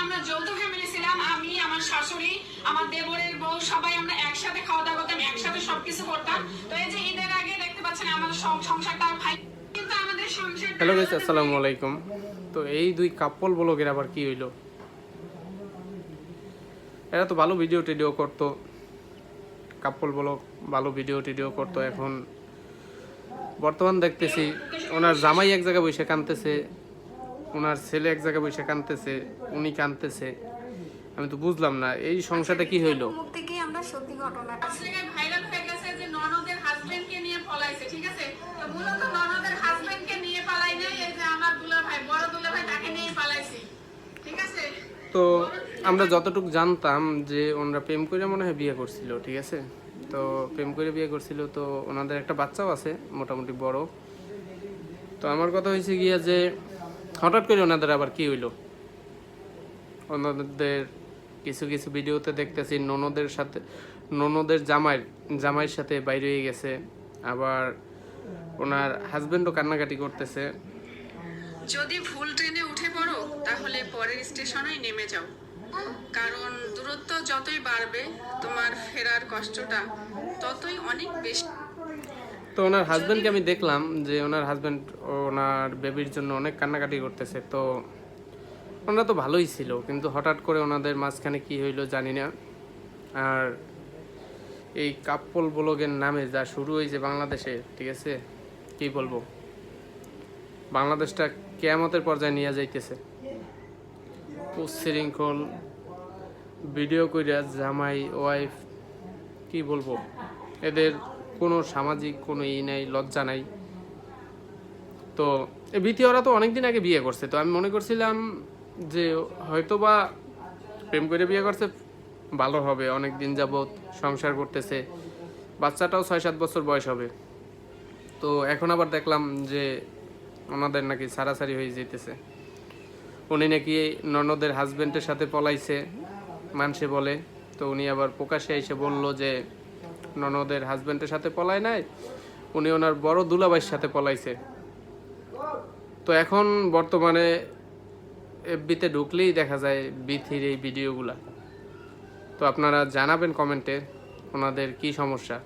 আমরা যৌথ ফ্যামিলি ছিলাম, আমি, আমার শাশুড়ি, আমার দেবরের বউ, সবাই আমরা একসাথে খাওয়া দাওয়া করতাম, একসাথে সবকিছু করতাম। তো এই যে ঈদের আগে দেখতে পাচ্ছেন আমাদের সংসারটা ভাই, কিন্তু আমাদের সংসারটা। হ্যালো গাইস, আসসালামু আলাইকুম। তো এই দুই কাপল ব্লগের আবার কি হইলো? এরা তো ভালো ভিডিও টিডিও করতো, কাপল ব্লগ ভালো ভিডিও টিডিও করতো। এখন বর্তমান দেখতেছি ওনার জামাই এক জায়গায় বসে কাঁদতেছে, ওনার ছেলে এক জায়গায় বসে কাঁদতেছে, উনি কাঁদতেছে। আমি তো বুঝলাম না এই সংসারটা কি হইলো। মুখ থেকেই আমরা সত্যি ঘটনাটা আজকে ভাইরাল হয়ে গেছে যে ননদের হাজবেন্ডকে নিয়ে পলাইছে, ঠিক আছে? তো মূলত ননদের হাজবেন্ডকে নিয়ে পালাই নাই, এই যে আমার দুলাভাই, বড় দুলাভাই, তাকে নিয়ে পালাইছে, ঠিক আছে? তো আমরা যতটুকু জানতাম যে ওনারা প্রেম করে মনে হয় বিয়ে করছিল, ঠিক আছে? তো প্রেম করে বিয়ে করছিল, তো ওনাদের একটা বাচ্চাও আছে মোটামুটি বড়। তো আমার কথা হয়েছে গিয়া যে হঠাৎ করে ওনাদের আবার কি হইলো। ওনাদের কিছু কিছু ভিডিওতে দেখতেছি ননদের জামাইয়ের সাথে বাইরে হয়ে গেছে, আবার ওনার হাজবেন্ডও কান্নাকাটি করতেছে। যদি ভুল ট্রেনে উঠে পড়ো তাহলে পরের স্টেশনেই নেমে যাও, কারণ দূরত্ব যতই বাড়বে তোমার ফেরার কষ্টটা ততই অনেক বেশি। তো ওনার হাজবেন্ডকে আমি দেখলাম যে ওনার হাজবেন্ড ওনার বেবির জন্য অনেক কান্নাকাটি করতেছে। তো ওনারা তো ভালোই ছিল, কিন্তু হঠাৎ করে ওনাদের মাঝখানে কি হইলো জানি না। আর এই কাপল ব্লগের নামে যা শুরু হয়েছে বাংলাদেশে, ঠিক আছে, কি বলবো, বাংলাদেশটা কিয়ামতের পর্যায়ে নিয়ে যাইতেছে। উচ্ছৃঙ্খল ভিডিও কইরা জামাই ওয়াইফ, কি বলবো, এদের কোনো সামাজিক কোনো নাই, লজ্জা নাই। তো এই ভীতি ওরা তো অনেকদিন আগে বিয়ে করছে। তো আমি মনে করছিলাম যে হয়তো বা প্রেম করে বিয়ে করছে, ভালো হবে, অনেক দিন যাবৎ সংসার করতেছে, বাচ্চাটাও 6-7 বছর বয়স হবে। তো এখন আবার দেখলাম যে ওনাদের নাকি সারাসারি হয়ে যেতেছে। উনি নাকি ননদের হাজবেন্ডের সাথে পলাইছে মানুষে বলে। তো উনি আবার প্রকাশ্যে এসে বলল যে ননদের হাজবেন্ডের সাথে পলায় নাই, উনি ওনার বড় দুলাভাইয়ের সাথে পলাইছে। তো এখন বর্তমানে এফবিতে ঢুকলেই দেখা যায় বিথির এই ভিডিওগুলা। তো আপনারা জানাবেন কমেন্টে ওনাদের কি সমস্যা।